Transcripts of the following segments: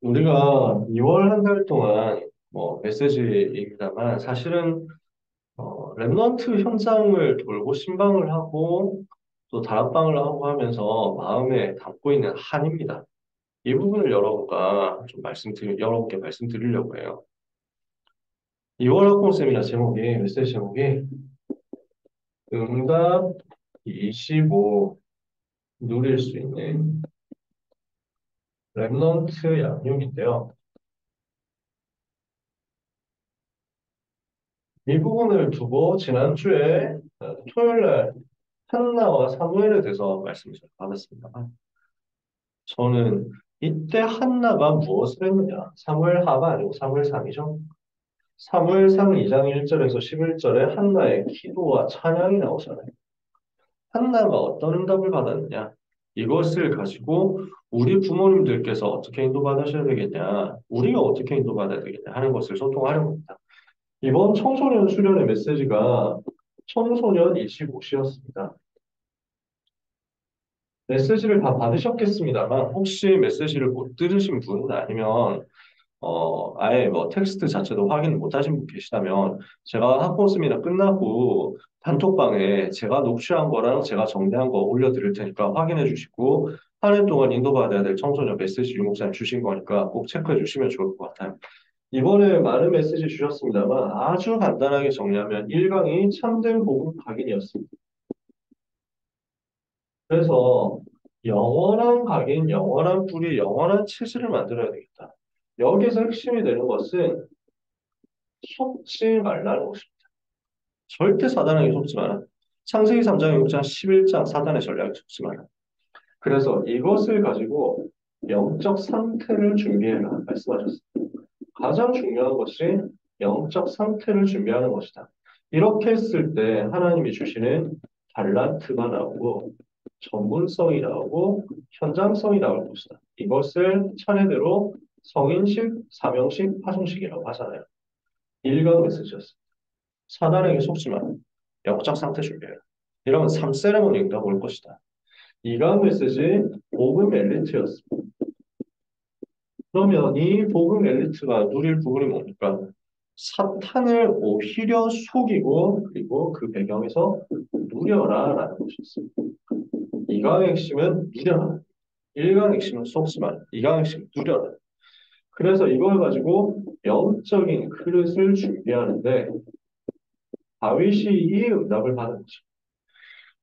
우리가 2월 한 달 동안 뭐 메시지입니다만 사실은 랩넌트 현장을 돌고 신방을 하고 또 다락방을 하고 하면서 마음에 담고 있는 한입니다. 이 부분을 여러분께 말씀드리려고 해요. 2월 학공 세미나 메시지 제목이 응답 25 누릴 수 있는 랩넌트 양육인데요. 이 부분을 두고 지난주에 토요일 날 한나와 사무엘에 대해서 말씀을 받았습니다. 저는 이때 한나가 무엇을 했느냐? 사무엘하가 아니고 사무엘상이죠. 사무엘상 2장 1절에서 11절에 한나의 기도와 찬양이 나오잖아요. 한나가 어떤 응답을 받았느냐? 이것을 가지고 우리 부모님들께서 어떻게 인도받으셔야 되겠냐? 우리가 어떻게 인도받아야 되겠냐? 하는 것을 소통하려고 합니다. 이번 청소년 수련의 메시지가 청소년 25시였습니다. 메시지를 다 받으셨겠습니다만 혹시 메시지를 못 들으신 분 아니면 아예 뭐 텍스트 자체도 확인 못 하신 분 계시다면 제가 학원 세미나 끝나고 단톡방에 제가 녹취한 거랑 제가 정리한 거 올려드릴 테니까 확인해 주시고 한 해 동안 인도받아야 될 청소년 메시지 유목사님 주신 거니까 꼭 체크해 주시면 좋을 것 같아요. 이번에 많은 메시지 주셨습니다만 아주 간단하게 정리하면 1강이 참된 복음 각인이었습니다. 그래서 영원한 각인, 영원한 뿌리, 영원한 체질을 만들어야 되겠다. 여기서 핵심이 되는 것은 속지 말라는 것입니다. 절대 사단에게 속지 마라. 창세기 3장, 6장, 11장 사단의 전략에 속지 마라. 그래서 이것을 가지고 영적 상태를 준비해라 말씀하셨습니다. 가장 중요한 것이 영적 상태를 준비하는 것이다. 이렇게 했을 때 하나님이 주시는 달란트가 나오고 전문성이 나오고 현장성이 나올 것이다. 이것을 차례대로 성인식, 사명식, 파송식이라고 하잖아요. 일강 메시지였습니다. 사단에게 속지 마. 영적 상태 준비해라. 이러면 3세레모니가 올 것이다. 이강 메시지 복음 엘리트였습니다. 그러면 이 복음 엘리트가 누릴 부분이 뭡니까? 사탄을 오히려 속이고 그리고 그 배경에서 누려라라는 것이었습니다. 이강의 핵심은 누려라. 일강의 핵심은 속지 마라. 이강의 핵심은 누려라. 그래서 이걸 가지고 영적인 그릇을 준비하는데 다윗이 이 응답을 받은 거죠.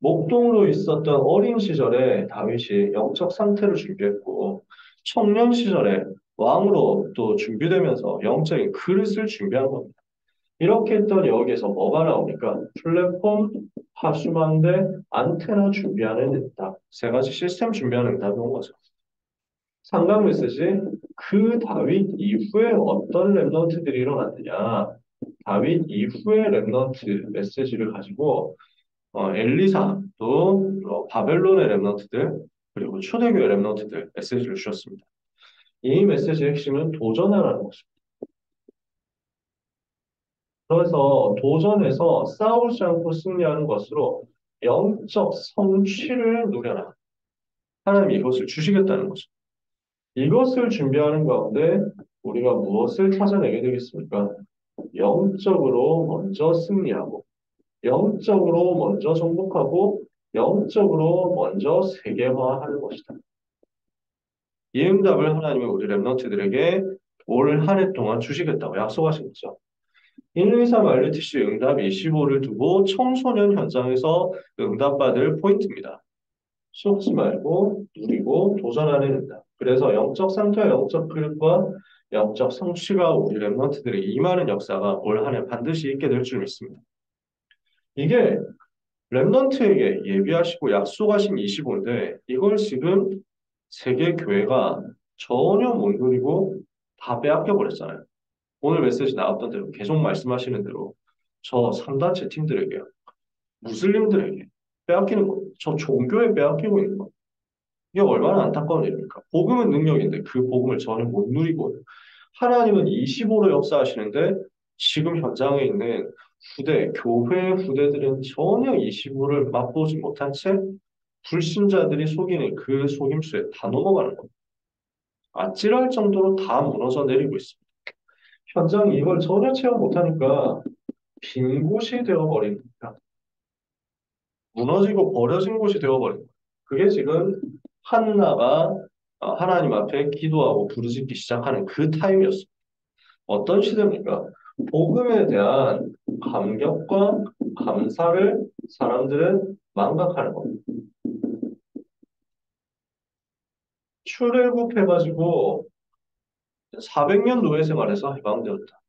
목동으로 있었던 어린 시절에 다윗이 영적 상태를 준비했고 청년 시절에 왕으로 또 준비되면서 영적인 그릇을 준비한 겁니다. 이렇게 했더니 여기에서 뭐가 나옵니까? 플랫폼, 하수만대, 안테나 준비하는 응답. 세 가지 시스템 준비하는 응답이 온 거죠. 상당 메시지, 그 다윗 이후에 어떤 랩런트들이 일어났느냐. 다윗 이후의 랩런트 메시지를 가지고 엘리사, 또 바벨론의 랩런트들, 그리고 초대교회 랩런트들 메시지를 주셨습니다. 이 메시지의 핵심은 도전하라는 것입니다. 그래서 도전에서 싸우지 않고 승리하는 것으로 영적 성취를 누려라. 하나님이 이것을 주시겠다는 거죠. 이것을 준비하는 가운데 우리가 무엇을 찾아내게 되겠습니까? 영적으로 먼저 승리하고, 영적으로 먼저 정복하고, 영적으로 먼저 세계화하는 것이다. 이 응답을 하나님은 우리 랩런트들에게 올 한 해 동안 주시겠다고 약속하신 거죠. 1, 2, 3 RUTC 응답 25를 두고 청소년 현장에서 응답받을 포인트입니다. 속지 말고 누리고 도전하는 응답. 그래서 영적 상태와 영적 그릇과 영적 성취가 우리 랩런트들에게 임하는 역사가 올 한 해 반드시 있게 될 줄 믿습니다. 이게 랩런트에게 예비하시고 약속하신 25인데 이걸 지금 세계 교회가 전혀 못 누리고 다 빼앗겨 버렸잖아요. 오늘 메시지 나왔던 대로 계속 말씀하시는 대로 저 3단체 팀들에게요. 무슬림들에게 빼앗기는 거. 저 종교에 빼앗기고 있는 거. 이게 얼마나 안타까운 일입니까? 복음은 능력인데 그 복음을 전혀 못 누리고 하나님은 25로 역사하시는데 지금 현장에 있는 교회 후대들은 전혀 25를 맛보지 못한 채 불신자들이 속이는 그 속임수에 다 넘어가는 겁니다. 아찔할 정도로 다 무너져 내리고 있습니다. 현장이 이걸 전혀 체험 못하니까 빈 곳이 되어버린 겁니다. 무너지고 버려진 곳이 되어버린 거예요. 그게 지금 한나가 하나님 앞에 기도하고 부르짖기 시작하는 그 타임이었어요. 어떤 시대입니까? 복음에 대한 감격과 감사를 사람들은 망각하는 겁니다. 출애굽해가지고 400년 노예 생활에서 해방되었다.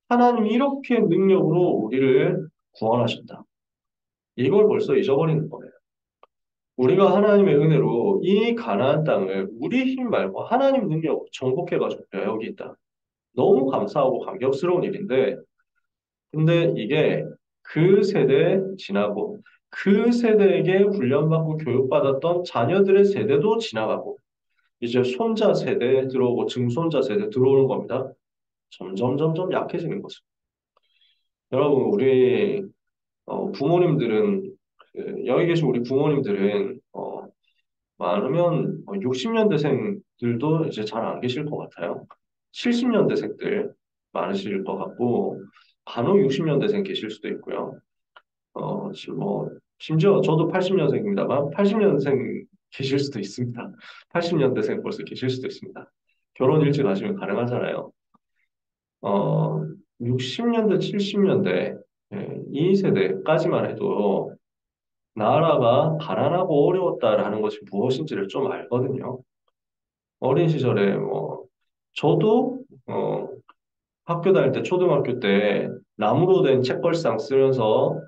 하나님이 이렇게 능력으로 우리를 구원하셨다. 이걸 벌써 잊어버리는 거예요. 우리가 하나님의 은혜로 이 가나안 땅을 우리 힘 말고 하나님 능력으로 정복해가지고 우리가 여기 있다. 너무 감사하고 감격스러운 일인데, 근데 이게 그 세대 지나고 그 세대에게 훈련받고 교육받았던 자녀들의 세대도 지나가고 이제 손자 세대 들어오고 증손자 세대 들어오는 겁니다. 점점 약해지는 거죠. 여러분, 우리 부모님들은 여기 계신 우리 부모님들은 많으면 60년대생들도 이제 잘 안 계실 것 같아요. 70년대생들 많으실 것 같고 간혹 60년대생 계실 수도 있고요. 지금 심지어 저도 80년생입니다만 80년생 계실 수도 있습니다. 80년대생 벌써 계실 수도 있습니다. 결혼 일찍 하시면 가능하잖아요. 60년대, 70년대 이 세대까지만 해도 나라가 가난하고 어려웠다라는 것이 무엇인지를 좀 알거든요. 어린 시절에 저도 학교 다닐 때 초등학교 때 나무로 된 책걸상 쓰면서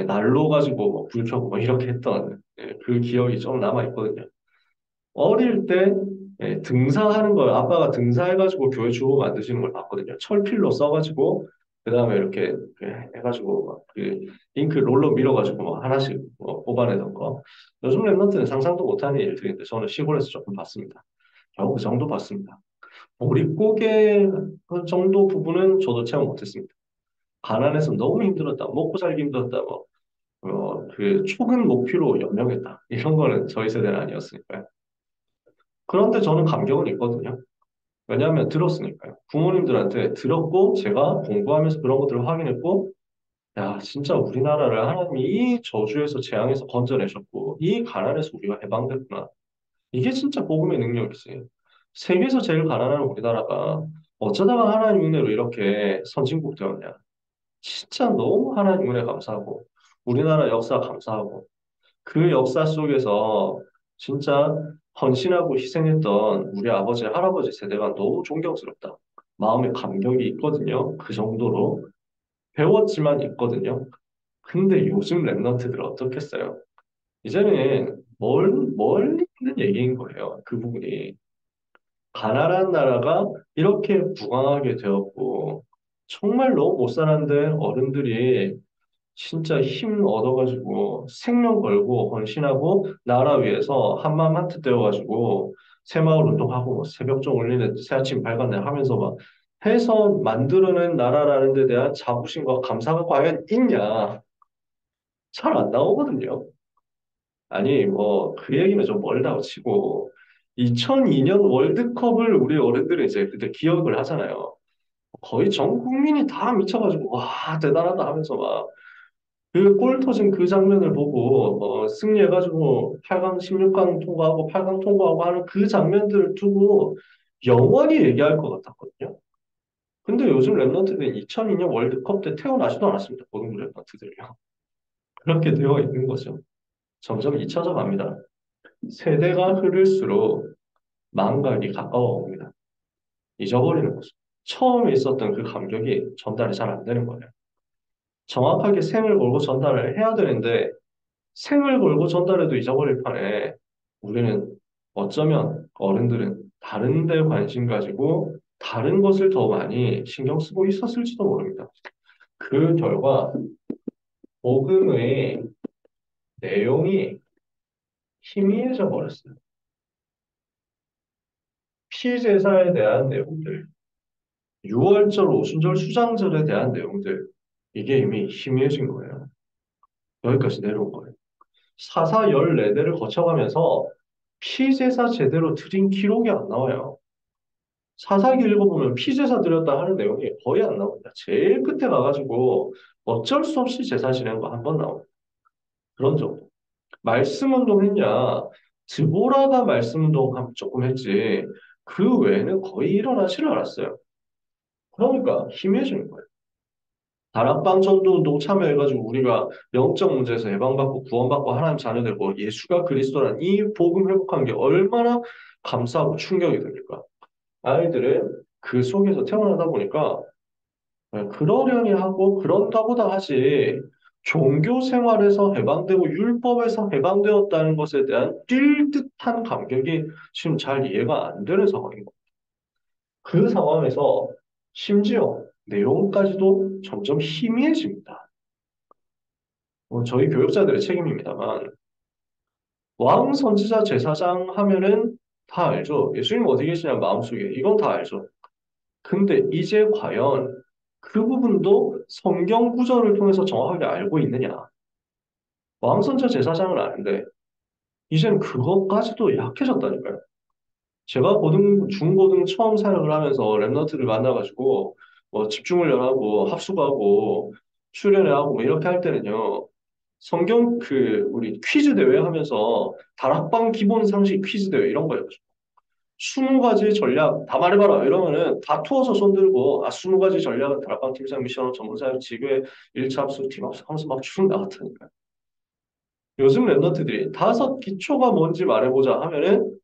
난로 가지고 불 켜고 이렇게 했던 그 기억이 좀 남아 있거든요. 어릴 때 등사하는 걸 아빠가 등사해가지고 교회 주보 만드시는 걸 봤거든요. 철필로 써가지고 그 다음에 이렇게 해가지고 막그 잉크 롤러 밀어가지고 하나씩 뽑아내던 거. 요즘 랩런트는 상상도 못하는 일들인데 저는 시골에서 조금 봤습니다. 겨우 그 정도 봤습니다. 보릿고개 그 정도 부분은 저도 체험 못했습니다. 가난해서 너무 힘들었다, 먹고 살기 힘들었다, 그 초근 목표로 연명했다. 이런 거는 저희 세대는 아니었으니까요. 그런데 저는 감격은 있거든요. 왜냐하면 들었으니까요. 부모님들한테 들었고 제가 공부하면서 그런 것들을 확인했고, 야, 진짜 우리나라를 하나님이 이 저주에서 재앙에서 건져내셨고 이 가난에서 우리가 해방됐구나. 이게 진짜 복음의 능력이지. 세계에서 제일 가난한 우리나라가 어쩌다가 하나님 은혜로 이렇게 선진국 되었냐. 진짜 너무 하나님 은혜 감사하고 우리나라 역사 감사하고 그 역사 속에서 진짜 헌신하고 희생했던 우리 아버지, 할아버지 세대가 너무 존경스럽다. 마음에 감격이 있거든요. 그 정도로. 배웠지만 있거든요. 근데 요즘 랩런트들 어떻겠어요? 이제는 멀리 있는 얘기인 거예요. 그 부분이. 가나란 나라가 이렇게 부강하게 되었고, 정말 너무 못 살았는데 어른들이 진짜 힘 얻어가지고 생명 걸고 헌신하고 나라 위해서 한마음 한뜻 되어가지고 새마을 운동하고 새벽종 울리는 새아침 밝았네 하면서 막 해서 만들어낸 나라라는 데 대한 자부심과 감사가 과연 있냐? 잘 안 나오거든요. 아니 그 얘기는 좀 멀다고 치고 2002년 월드컵을 우리 어른들이 이제 그때 기억을 하잖아요. 거의 전 국민이 다 미쳐가지고 와 대단하다 하면서 막 그 골 터진 그 장면을 보고 승리해가지고 8강, 16강 통과하고 8강 통과하고 하는 그 장면들을 두고 영원히 얘기할 것 같았거든요. 근데 요즘 랩런트들은 2002년 월드컵 때 태어나지도 않았습니다. 모든 랩런트들이요. 그렇게 되어 있는 거죠. 점점 잊혀져 갑니다. 세대가 흐를수록 망각이 가까워 옵니다. 잊어버리는 거죠. 처음에 있었던 그 감격이 전달이 잘 안 되는 거예요. 정확하게 생을 걸고 전달을 해야 되는데 생을 걸고 전달해도 잊어버릴 판에 우리는 어쩌면 어른들은 다른 데 관심 가지고 다른 것을 더 많이 신경 쓰고 있었을지도 모릅니다. 그 결과 복음의 내용이 희미해져 버렸어요. 피제사에 대한 내용들, 유월절, 오순절, 수장절에 대한 내용들, 이게 이미 희미해진 거예요. 여기까지 내려온 거예요. 사사 14대를 거쳐가면서 피제사 제대로 드린 기록이 안 나와요. 사사기 읽어보면 피제사 드렸다 하는 내용이 거의 안 나옵니다. 제일 끝에 가가지고 어쩔 수 없이 제사 지낸 거 한 번 나옵니다. 그런 정도. 말씀 운동했냐? 드보라가 말씀 운동 조금 했지. 그 외에는 거의 일어나질 않았어요. 그러니까 희미해지는 거예요. 다락방 전도 운동 참여해가지고 우리가 영적 문제에서 해방받고 구원받고 하나님 자녀되고 예수가 그리스도란 이 복음 회복한 게 얼마나 감사하고 충격이 됩니까? 아이들은 그 속에서 태어나다 보니까 그러려니 하고 그런가 보다 하지 종교 생활에서 해방되고 율법에서 해방되었다는 것에 대한 뛸 듯한 감격이 지금 잘 이해가 안 되는 상황인 거예요. 그 상황에서 심지어 내용까지도 점점 희미해집니다. 저희 교육자들의 책임입니다만 왕 선지자 제사장 하면은 다 알죠. 예수님 어디 계시냐 마음속에 이건 다 알죠. 근데 이제 과연 그 부분도 성경 구절을 통해서 정확하게 알고 있느냐? 왕선자 제사장은 아는데 이젠 그것까지도 약해졌다니까요. 제가 중고등 처음 사역을 하면서 랩런트를 만나가지고 뭐 집중훈련하고 합숙하고 수련회하고 뭐 이렇게 할 때는요. 성경 우리 퀴즈 대회 하면서 다락방 기본 상식 퀴즈 대회 이런 거예요. 20가지 전략 다 말해봐라 이러면은 다 투어서 손 들고 20가지 전략은 다락방 팀장 미션 전문사역 지구의 1차 합숙 팀 합숙 하면서 막 쭉 나갔다니까요. 요즘 랩런트들이 5기초가 뭔지 말해보자 하면은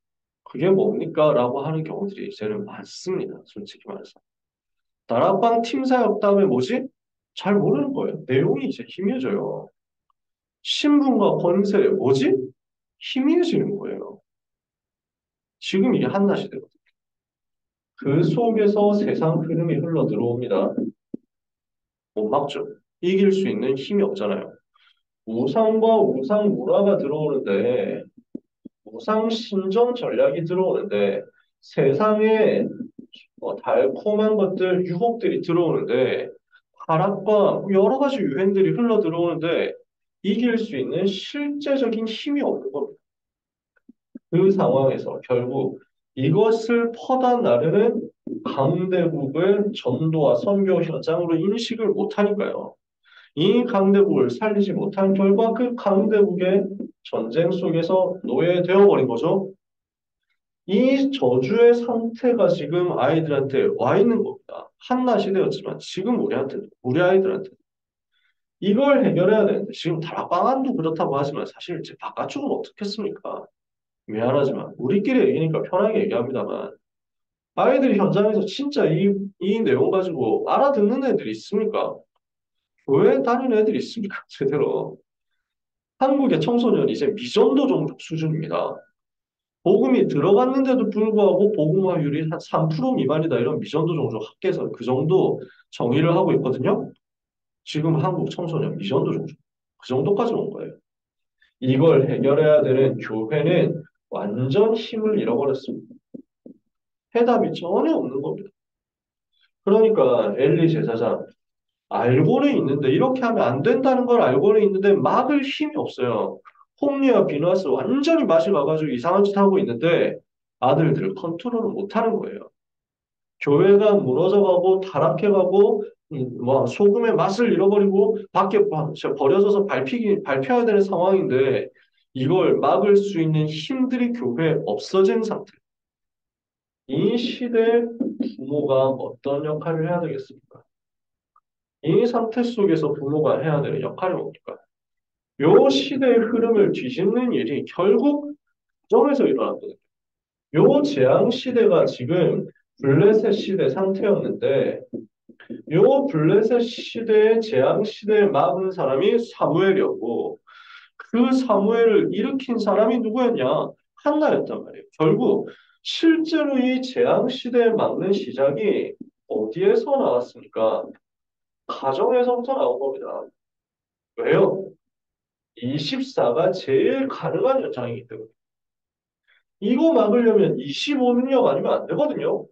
그게 뭡니까? 라고 하는 경우들이 이제는 많습니다. 솔직히 말해서. 다락방 팀사역 다음에 뭐지? 잘 모르는 거예요. 내용이 이제 희미해져요. 신분과 권세 뭐지? 희미해지는 거예요. 지금 이게 한낮 시대거든요. 그 속에서 세상 흐름이 흘러 들어옵니다. 못 막죠. 이길 수 있는 힘이 없잖아요. 우상과 우상문화가 들어오는데 우상 신전 전략이 들어오는데 세상에 달콤한 것들, 유혹들이 들어오는데 타락과 여러 가지 유행들이 흘러 들어오는데 이길 수 있는 실제적인 힘이 없는 겁니다. 그 상황에서 결국 이것을 퍼다 나르는 강대국을 전도와 선교 현장으로 인식을 못하니까요. 이 강대국을 살리지 못한 결과 그 강대국의 전쟁 속에서 노예되어 버린 거죠. 이 저주의 상태가 지금 아이들한테 와 있는 겁니다. 한낮 시대였지만 지금 우리 아이들한테 이걸 해결해야 되는데 지금 다락방안도 그렇다고 하지만 사실 이제 바깥쪽은 어떻겠습니까? 미안하지만 우리끼리 얘기니까 편하게 얘기합니다만 아이들이 현장에서 진짜 이 내용 가지고 알아듣는 애들이 있습니까? 왜 다니는 애들이 있습니까? 제대로. 한국의 청소년이 이제 미전도 종족 수준입니다. 복음이 들어갔는데도 불구하고 복음화율이 한 3% 미만이다 이런 미전도 종족 학계에서 그 정도 정의를 하고 있거든요. 지금 한국 청소년 미전도 종족 그 정도까지 온 거예요. 이걸 해결해야 되는 교회는 완전 힘을 잃어버렸습니다. 해답이 전혀 없는 겁니다. 그러니까 엘리 제사장 알고는 있는데 이렇게 하면 안 된다는 걸 알고는 있는데 막을 힘이 없어요. 홈리와 비너스 완전히 맛이 가가지고 이상한 짓 하고 있는데 아들들을 컨트롤을 못하는 거예요. 교회가 무너져가고 타락해가고 뭐 소금의 맛을 잃어버리고 밖에 버려져서 밟혀야 되는 상황인데 이걸 막을 수 있는 힘들이 교회에 없어진 상태. 이 시대에 부모가 어떤 역할을 해야 되겠습니까? 이 상태 속에서 부모가 해야 되는 역할이 뭡니까? 요 시대의 흐름을 뒤집는 일이 결국 가정에서 일어났거든요. 요 재앙 시대가 지금 블레셋 시대 상태였는데 요 블레셋 시대의 재앙 시대에 막은 사람이 사무엘이었고 그 사무엘을 일으킨 사람이 누구였냐? 한나였단 말이에요. 결국 실제로 이 재앙 시대에 막는 시작이 어디에서 나왔습니까? 가정에서부터 나온 겁니다. 왜요? 24가 제일 가능한 연장이기 때문에. 이거 막으려면 25능력 아니면 안 되거든요.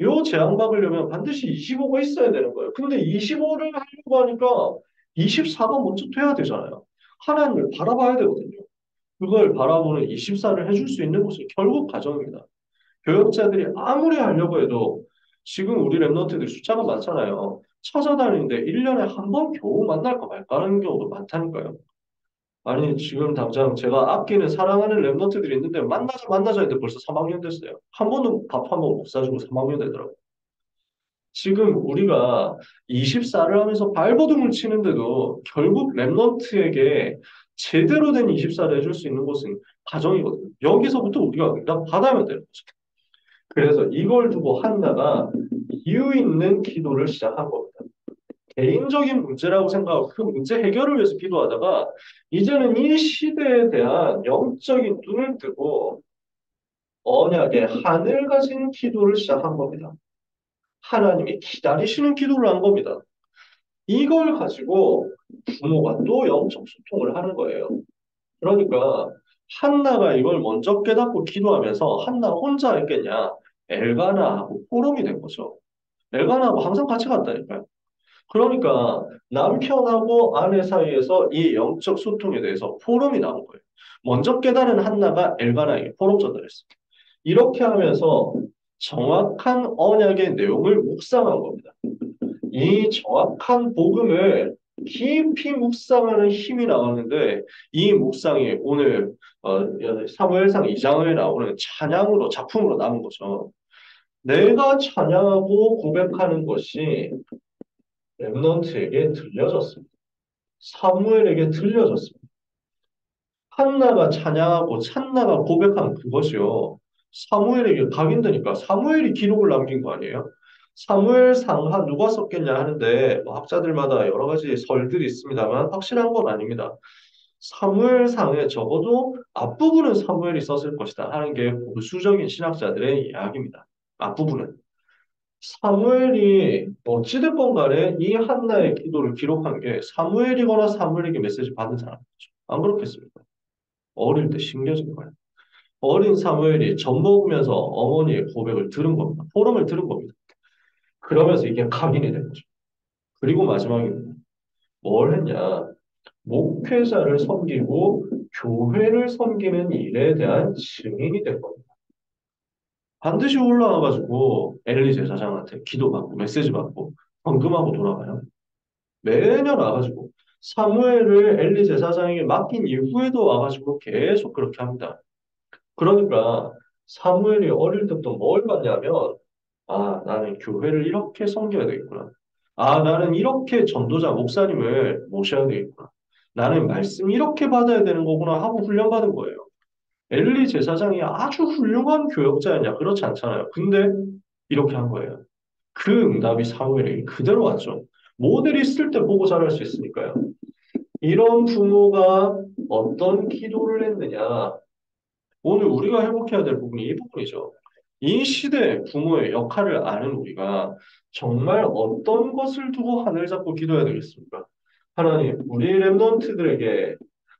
요 제한 막으려면 반드시 25가 있어야 되는 거예요. 근데 25를 하려고 하니까 24가 먼저 돼야 되잖아요. 하나님을 바라봐야 되거든요. 그걸 바라보는 24를 해줄 수 있는 것이 결국 가정입니다. 교역자들이 아무리 하려고 해도 지금 우리 랩런트들 숫자가 많잖아요. 찾아다니는데 1년에 한 번 겨우 만날까 말까 하는 경우도 많다니까요. 아니, 지금 당장 제가 아끼는 사랑하는 랩런트들이 있는데 만나자 했는데 벌써 3학년 됐어요. 한 번은 밥 한 번 못 사주고 3학년 되더라고요. 지금 우리가 24를 하면서 발버둥을 치는데도 결국 랩런트에게 제대로 된 24를 해줄 수 있는 곳은 가정이거든요. 여기서부터 우리가 그냥 받아야 되는 거죠. 그래서 이걸 두고 한나가 이유 있는 기도를 시작한 겁니다. 개인적인 문제라고 생각하고 그 문제 해결을 위해서 기도하다가 이제는 이 시대에 대한 영적인 눈을 뜨고 언약의 하늘 가진 기도를 시작한 겁니다. 하나님이 기다리시는 기도를 한 겁니다. 이걸 가지고 부모가 또 영적 소통을 하는 거예요. 그러니까 한나가 이걸 먼저 깨닫고 기도하면서 한나 혼자 했겠냐? 엘가나하고 포럼이 된 거죠. 엘가나하고 항상 같이 갔다니까요. 그러니까 남편하고 아내 사이에서 이 영적 소통에 대해서 포럼이 나온 거예요. 먼저 깨달은 한나가 엘가나에게 포럼 전달했습니다. 이렇게 하면서 정확한 언약의 내용을 묵상한 겁니다. 이 정확한 복음을 깊이 묵상하는 힘이 나왔는데 이 묵상이 오늘 사무엘상 2장에 나오는 찬양으로 작품으로 남은 거죠. 내가 찬양하고 고백하는 것이 렘넌트에게 들려졌습니다. 사무엘에게 들려졌습니다. 한나가 찬양하고 찬나가 고백한 그것이요. 사무엘에게 각인되니까 사무엘이 기록을 남긴 거 아니에요? 사무엘상 누가 썼겠냐 하는데 뭐 학자들마다 여러 가지 설들이 있습니다만 확실한 건 아닙니다. 사무엘상에 적어도 앞부분은 사무엘이 썼을 것이다 하는 게 보수적인 신학자들의 이야기입니다. 앞부분은. 사무엘이 어찌됐건 간에 이 한나의 기도를 기록한 게 사무엘이거나 사무엘에게 메시지 받은 사람이죠. 안 그렇겠습니까? 어릴 때 심겨진 거예요. 어린 사무엘이 젖 먹으면서 어머니의 고백을 들은 겁니다. 포럼을 들은 겁니다. 그러면서 이게 각인이 된 거죠. 그리고 마지막에 뭘 했냐? 목회자를 섬기고 교회를 섬기는 일에 대한 증인이 된 겁니다. 반드시 올라와가지고 엘리 제사장한테 기도받고 메시지 받고 헌금하고 돌아가요. 매년 와가지고 사무엘을 엘리 제사장에게 맡긴 이후에도 와가지고 계속 그렇게 합니다. 그러니까 사무엘이 어릴 때부터 뭘 봤냐면 아, 나는 교회를 이렇게 섬겨야 되겠구나. 아, 나는 이렇게 전도자 목사님을 모셔야 되겠구나. 나는 말씀 이렇게 받아야 되는 거구나 하고 훈련받은 거예요. 엘리 제사장이 아주 훌륭한 교역자였냐? 그렇지 않잖아요. 근데 이렇게 한 거예요. 그 응답이 사무엘에게 그대로 왔죠. 모델이 있을 때 보고 자랄 수 있으니까요. 이런 부모가 어떤 기도를 했느냐? 오늘 우리가 회복해야 될 부분이 이 부분이죠. 이 시대 부모의 역할을 아는 우리가 정말 어떤 것을 두고 하늘 잡고 기도해야 되겠습니까? 하나님, 우리 랩런트들에게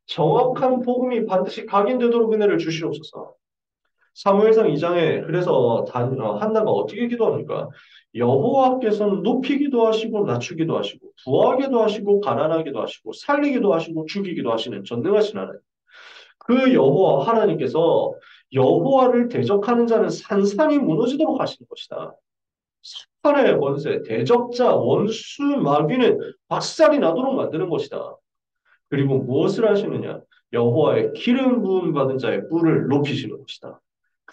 정확한 복음이 반드시 각인되도록 은혜를 주시옵소서. 사무엘상 2장에 그래서 한나가 어떻게 기도합니까? 여호와께서는 높이기도 하시고 낮추기도 하시고 부하기도 하시고 가난하기도 하시고 살리기도 하시고 죽이기도 하시는 전능하신 하나님. 그 여호와 하나님께서 여호와를 대적하는 자는 산산이 무너지도록 하시는 것이다. 사탄의 권세, 대적자, 원수, 마귀는 박살이 나도록 만드는 것이다. 그리고 무엇을 하시느냐? 여호와의 기름 부음 받은 자의 뿔을 높이시는 것이다.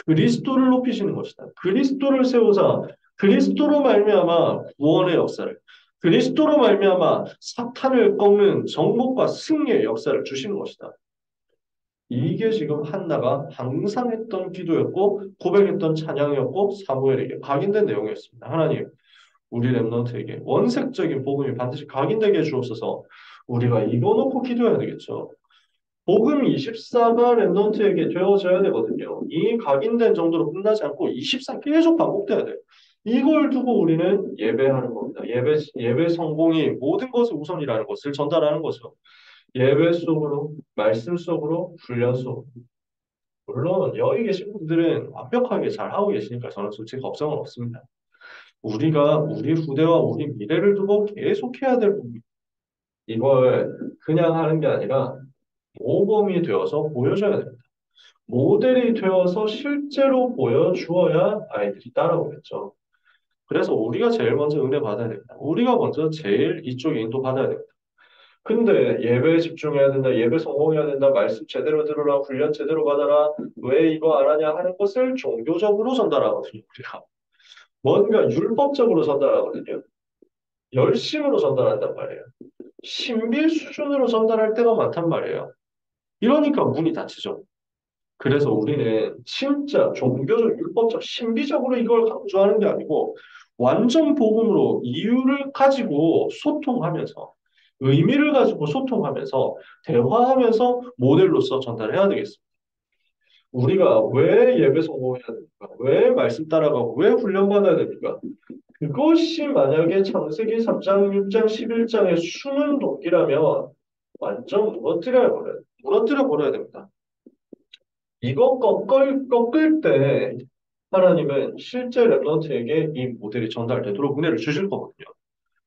그리스도를 높이시는 것이다. 그리스도를 세우사 그리스도로 말미암아 구원의 역사를 그리스도로 말미암아 사탄을 꺾는 정복과 승리의 역사를 주시는 것이다. 이게 지금 한나가 항상 했던 기도였고 고백했던 찬양이었고 사무엘에게 각인된 내용이었습니다. 하나님, 우리 랩런트에게 원색적인 복음이 반드시 각인되게 해주옵소서. 우리가 이거 놓고 기도해야 되겠죠. 복음 24가 랩런트에게 되어져야 되거든요. 이 각인된 정도로 끝나지 않고 24 계속 반복돼야 돼요. 이걸 두고 우리는 예배하는 겁니다. 예배 성공이 모든 것을 우선이라는 것을 전달하는 거죠. 예배 속으로, 말씀 속으로, 훈련 속으로. 물론 여기 계신 분들은 완벽하게 잘 하고 계시니까 저는 솔직히 걱정은 없습니다. 우리가 우리 후대와 우리 미래를 두고 계속 해야 될 부분. 이걸 그냥 하는 게 아니라 모범이 되어서 보여줘야 됩니다. 모델이 되어서 실제로 보여주어야 아이들이 따라오겠죠. 그래서 우리가 제일 먼저 은혜 받아야 됩니다. 우리가 먼저 제일 이쪽에 인도 받아야 됩니다. 근데 예배에 집중해야 된다, 예배 성공해야 된다, 말씀 제대로 들으라, 훈련 제대로 받아라, 왜 이거 안 하냐 하는 것을 종교적으로 전달하거든요, 우리가. 뭔가 율법적으로 전달하거든요. 열심으로 전달한단 말이에요. 신비 수준으로 전달할 때가 많단 말이에요. 이러니까 문이 닫히죠. 그래서 우리는 진짜 종교적, 율법적, 신비적으로 이걸 강조하는 게 아니고 완전 복음으로 이유를 가지고 소통하면서 의미를 가지고 소통하면서 대화하면서 모델로서 전달해야 되겠습니다. 우리가 왜 예배 성공해야 됩니까? 왜 말씀 따라가고 왜 훈련받아야 됩니까? 그것이 만약에 창세기 3장, 6장, 11장의 숨은 동기라면 완전 무너뜨려 버려야 됩니다. 이거 꺾을 때 하나님은 실제 랩런트에게 이 모델이 전달되도록 은혜를 주실 거거든요.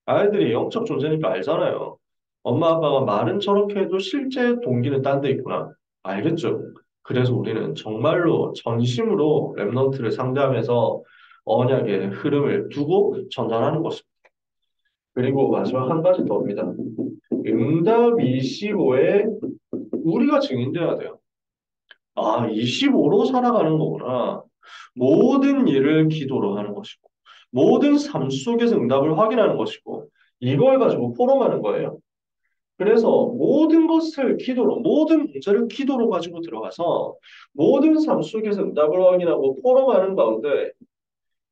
아이들이 영적 존재니까 알잖아요. 엄마 아빠가 말은 저렇게 해도 실제 동기는 딴 데 있구나. 알겠죠? 그래서 우리는 정말로 전심으로 랩런트를 상대하면서 언약의 흐름을 두고 전달하는 것입니다. 그리고 마지막 한 가지 더입니다. 응답 25에 우리가 증인돼야 돼요. 아, 25로 살아가는 거구나. 모든 일을 기도로 하는 것이고, 모든 삶 속에서 응답을 확인하는 것이고, 이걸 가지고 포럼하는 거예요. 그래서 모든 것을 기도로, 모든 문제를 기도로 가지고 들어가서 모든 삶 속에서 응답을 확인하고 포럼하는 가운데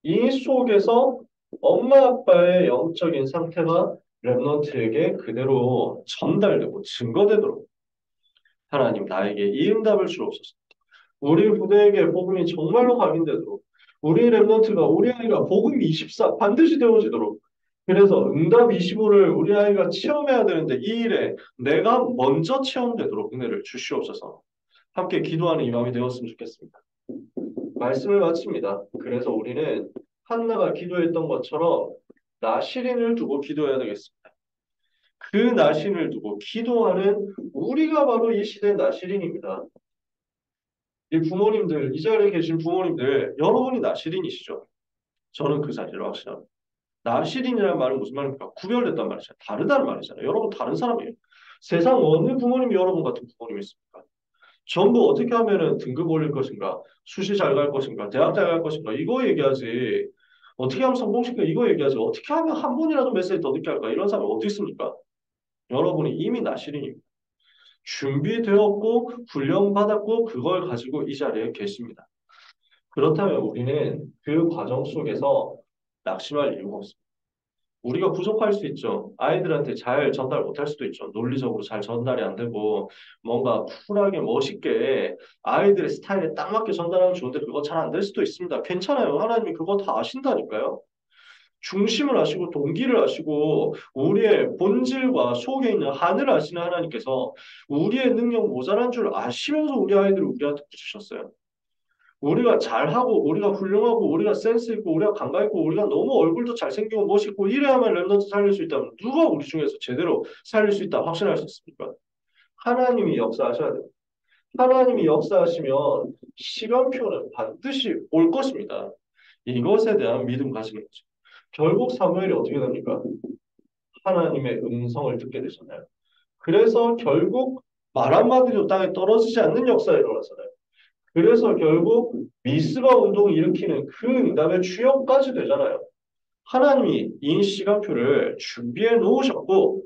이 속에서 엄마 아빠의 영적인 상태가 랩넌트에게 그대로 전달되고 증거되도록 하나님 나에게 이 응답을 주옵소서. 우리 부대에게 복음이 정말로 각인되도록 우리 랩런트가 우리 아이가 복음 24 반드시 되어지도록 그래서 응답 25를 우리 아이가 체험해야 되는데 이 일에 내가 먼저 체험되도록 은혜를 주시옵소서. 함께 기도하는 이 마음이 되었으면 좋겠습니다. 말씀을 마칩니다. 그래서 우리는 한나가 기도했던 것처럼 나시린을 두고 기도해야 되겠습니다. 그 나시린을 두고 기도하는 우리가 바로 이 시대의 나시린입니다. 이 부모님들, 이 자리에 계신 부모님들, 여러분이 나시린이시죠? 저는 그 사실을 확신합니다. 나시린이라는 말은 무슨 말입니까? 구별됐단 말이잖아요. 다르다는 말이잖아요. 여러분 다른 사람이에요. 세상 어느 부모님이 여러분 같은 부모님이 있습니까? 전부 어떻게 하면은 등급 올릴 것인가, 수시 잘 갈 것인가, 대학 잘 갈 것인가, 이거 얘기하지. 어떻게 하면 성공시킬까, 이거 얘기하지. 어떻게 하면 한 번이라도 메시지 더 늦게 할까, 이런 사람이 어디 있습니까? 여러분이 이미 나시린입니다. 준비되었고, 훈련받았고, 그걸 가지고 이 자리에 계십니다. 그렇다면 우리는 그 과정 속에서 낙심할 이유가 없습니다. 우리가 부족할 수 있죠. 아이들한테 잘 전달 못할 수도 있죠. 논리적으로 잘 전달이 안 되고 뭔가 쿨하게 멋있게 아이들의 스타일에 딱 맞게 전달하면 좋은데 그거 잘 안 될 수도 있습니다. 괜찮아요. 하나님이 그거 다 아신다니까요. 중심을 아시고 동기를 아시고 우리의 본질과 속에 있는 한을 아시는 하나님께서 우리의 능력 모자란 줄 아시면서 우리 아이들을 우리한테 주셨어요. 우리가 잘하고 우리가 훌륭하고 우리가 센스 있고 우리가 감각 있고 우리가 너무 얼굴도 잘생기고 멋있고 이래야만 랩런트 살릴 수 있다면 누가 우리 중에서 제대로 살릴 수 있다 확신할 수 있습니까? 하나님이 역사하셔야 돼요. 하나님이 역사하시면 시간표는 반드시 올 것입니다. 이것에 대한 믿음 가지는 거죠. 결국 사무엘이 어떻게 됩니까? 하나님의 음성을 듣게 되잖아요. 그래서 결국 말 한마디도 땅에 떨어지지 않는 역사가 일어나잖아요. 그래서 결국 미스바 운동을 일으키는 그 응답의 주역까지 되잖아요. 하나님이 이 시간표를 준비해 놓으셨고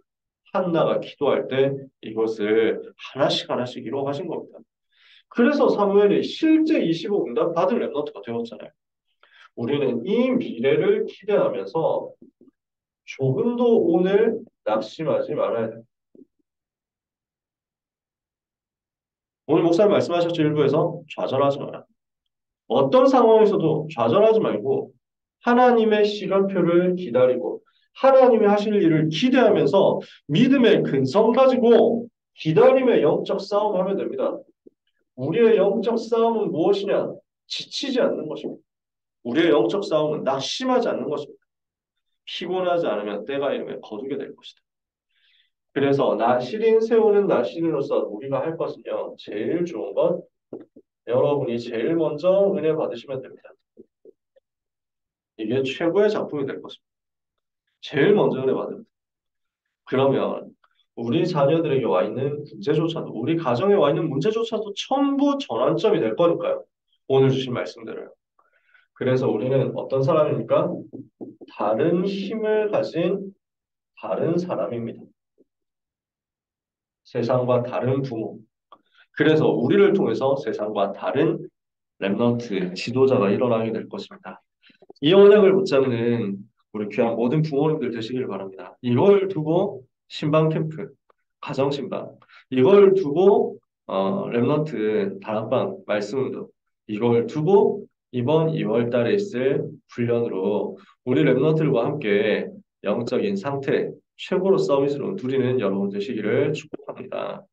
한나가 기도할 때 이것을 하나씩 하나씩 이루어가신 겁니다. 그래서 사무엘이 실제 25 응답 받은 랩너트가 되었잖아요. 우리는 이 미래를 기대하면서 조금도 오늘 낙심하지 말아야 돼요. 오늘 목사님 말씀하셨죠, 일부에서 좌절하지 마라. 어떤 상황에서도 좌절하지 말고 하나님의 시간표를 기다리고 하나님이 하실 일을 기대하면서 믿음의 근성 가지고 기다림의 영적 싸움을 하면 됩니다. 우리의 영적 싸움은 무엇이냐? 지치지 않는 것입니다. 우리의 영적 싸움은 낙심하지 않는 것입니다. 피곤하지 않으면 때가 이르면 거두게 될 것이다. 그래서 나시린 세우는 나시린으로서 우리가 할 것은요. 제일 좋은 건 여러분이 제일 먼저 은혜 받으시면 됩니다. 이게 최고의 작품이 될 것입니다. 제일 먼저 은혜 받으면 돼요. 그러면 우리 자녀들에게 와 있는 문제조차도, 우리 가정에 와 있는 문제조차도 전부 전환점이 될 거니까요. 오늘 주신 말씀대로요. 그래서 우리는 어떤 사람입니까? 다른 힘을 가진 다른 사람입니다. 세상과 다른 부모. 그래서 우리를 통해서 세상과 다른 렘넌트 지도자가 일어나게 될 것입니다. 이 언약을 붙잡는 우리 귀한 모든 부모님들 되시길 바랍니다. 이걸 두고 신방 캠프, 가정 신방, 이걸 두고 렘넌트 다락방 말씀 운동, 이걸 두고 이번 2월 달에 있을 훈련으로 우리 렘넌트들과 함께 영적인 상태 최고로 서밋으로 누리는 여러분 되시기를 축복합니다.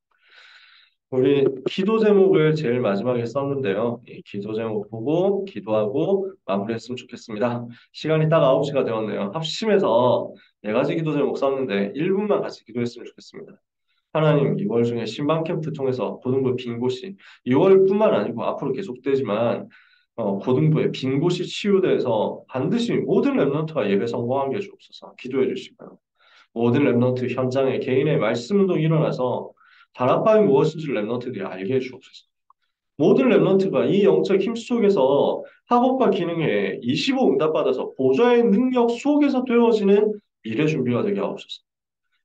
우리 기도 제목을 제일 마지막에 썼는데요. 이 기도 제목 보고 기도하고 마무리했으면 좋겠습니다. 시간이 딱 9시가 되었네요. 합심해서 4가지 기도 제목 썼는데 1분만 같이 기도했으면 좋겠습니다. 하나님, 2월 중에 신방 캠프 통해서 고등부 빈 곳이 2월뿐만 아니고 앞으로 계속되지만 고등부의 빈 곳이 치유돼서 반드시 모든 랩런트가 예배 성공하게 해주옵소서. 기도해 주시고요. 모든 랩런트 현장에 개인의 말씀 운동이 일어나서 다락방이 무엇인지를 랩런트들이 알게 해주옵소서. 모든 랩런트가 이 영적 힘 속에서 학업과 기능에 25 응답받아서 보좌의 능력 속에서 되어지는 미래 준비가 되게 하옵소서.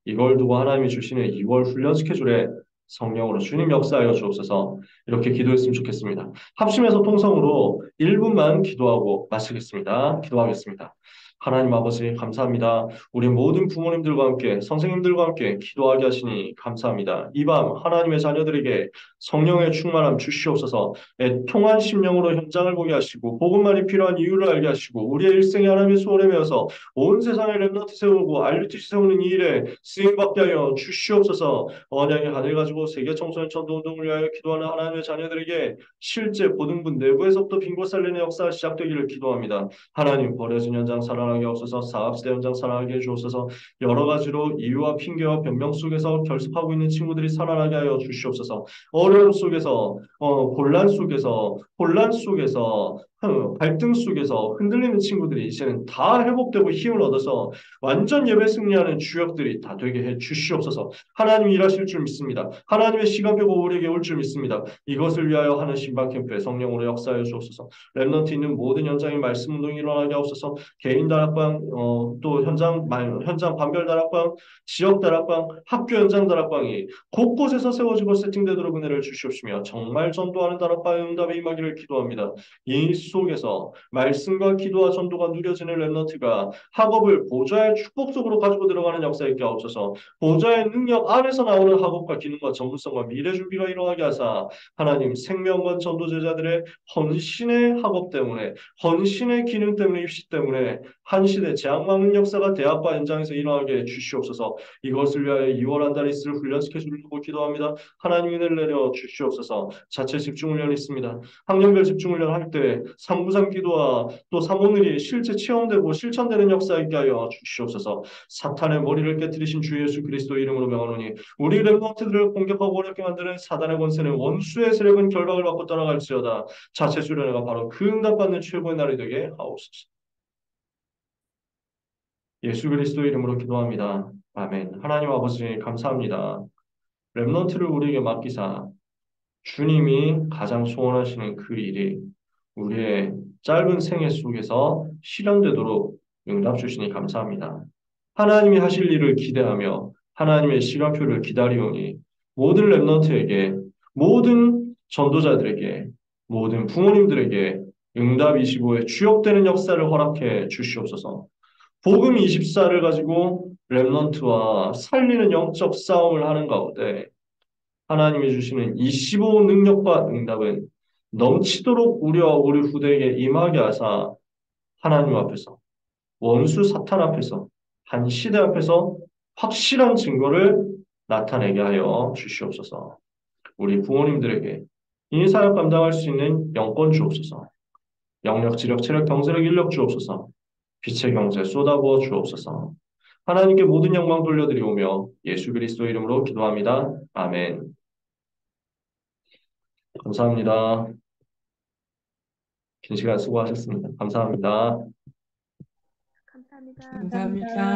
이걸 두고 하나님이 주시는 2월 훈련 스케줄에 성령으로 주님 역사하여 주옵소서. 이렇게 기도했으면 좋겠습니다. 합심해서 통성으로 1분만 기도하고 마치겠습니다. 기도하겠습니다. 하나님 아버지 감사합니다. 우리 모든 부모님들과 함께 선생님들과 함께 기도하게 하시니 감사합니다. 이 밤 하나님의 자녀들에게 성령의 충만함 주시옵소서. 통한 심령으로 현장을 보게 하시고 복음만이 필요한 이유를 알게 하시고 우리의 일생이 하나님의 소원에 매어서 온 세상에 렘넌트 세우고 RUTC 세우는 이 일에 쓰임받게 하여 주시옵소서. 언약의 하늘 가지고 세계 청소년 전도 운동을 위하여 기도하는 하나님의 자녀들에게 실제 고등부 내부에서부터 빈곳 살리는 역사가 시작되기를 기도합니다. 하나님 버려진 현장 살아나게 하옵소서. 사업시대 현장 살아나게 해주옵소서. 여러 가지로 이유와 핑계와 변명 속에서 결습하고 있는 친구들이 살아나게 하여 주시옵소서. 어려움 속에서 혼란 속에서 갈등 속에서 흔들리는 친구들이 이제는 다 회복되고 힘을 얻어서 완전 예배 승리하는 주역들이 다 되게 해 주시옵소서. 하나님 일하실 줄 믿습니다. 하나님의 시간표가 우리에게 올 줄 믿습니다. 이것을 위하여 하는 신방 캠프에 성령으로 역사하여 주옵소서. 렘넌트 있는 모든 현장에 말씀 운동이 일어나게 하옵소서. 개인 다락방, 또 현장 반별 다락방, 지역 다락방, 학교 현장 다락방이 곳곳에서 세워지고 세팅되도록 은혜를 주시옵시며 정말 전도하는 다락방의 응답에 임하기를 기도합니다. 이 속에서 말씀과 기도와 전도가 누려지는 렘넌트가 학업을 보좌의 축복 속으로 가지고 들어가는 역사에 있게 하옵소서. 보좌의 능력 안에서 나오는 학업과 기능과 전문성과 미래 준비가 일어나게 하사 하나님 생명관 전도 제자들의 헌신의 학업 때문에 헌신의 기능 때문에 입시 때문에 한 시대 재앙 막는 역사가 대학과 현장에서 일어나게 주시옵소서. 이것을 위하여 2월 한 달에 있을 훈련 스케줄을 두고 기도합니다. 하나님 은혜를 내려 주시옵소서. 자체 집중 훈련이 있습니다. 학년별 집중 훈련 할 때 393 기도와 또 사모늘이 실제 체험되고 실천되는 역사 있게 하여 주시옵소서. 사탄의 머리를 깨뜨리신 주 예수 그리스도 이름으로 명하노니 우리 렘넌트들을 공격하고 어렵게 만드는 사단의 권세는 원수의 세력은 결박을 받고 떠나갈지어다. 자체 수련회가 바로 그 응답받는 최고의 날이 되게 하옵소서. 예수 그리스도 이름으로 기도합니다. 아멘. 하나님 아버지 감사합니다. 렘넌트를 우리에게 맡기사 주님이 가장 소원하시는 그 일이 우리의 짧은 생애 속에서 실현되도록 응답 주시니 감사합니다. 하나님이 하실 일을 기대하며 하나님의 시간표를 기다리오니 모든 렘넌트에게 모든 전도자들에게 모든 부모님들에게 응답 25의 주역되는 역사를 허락해 주시옵소서. 복음 24를 가지고 렘넌트와 살리는 영적 싸움을 하는 가운데 하나님이 주시는 25 능력과 응답은 넘치도록 우리와 우리 후대에게 임하게 하사 하나님 앞에서 원수 사탄 앞에서 한 시대 앞에서 확실한 증거를 나타내게 하여 주시옵소서. 우리 부모님들에게 이 사역 감당할 수 있는 영권 주옵소서. 영력, 지력, 체력, 경제력, 인력 주옵소서. 빛의 경제 쏟아부어 주옵소서. 하나님께 모든 영광 돌려드리오며 예수 그리스도 이름으로 기도합니다. 아멘. 감사합니다. 긴 시간 수고하셨습니다. 감사합니다. 감사합니다. 감사합니다.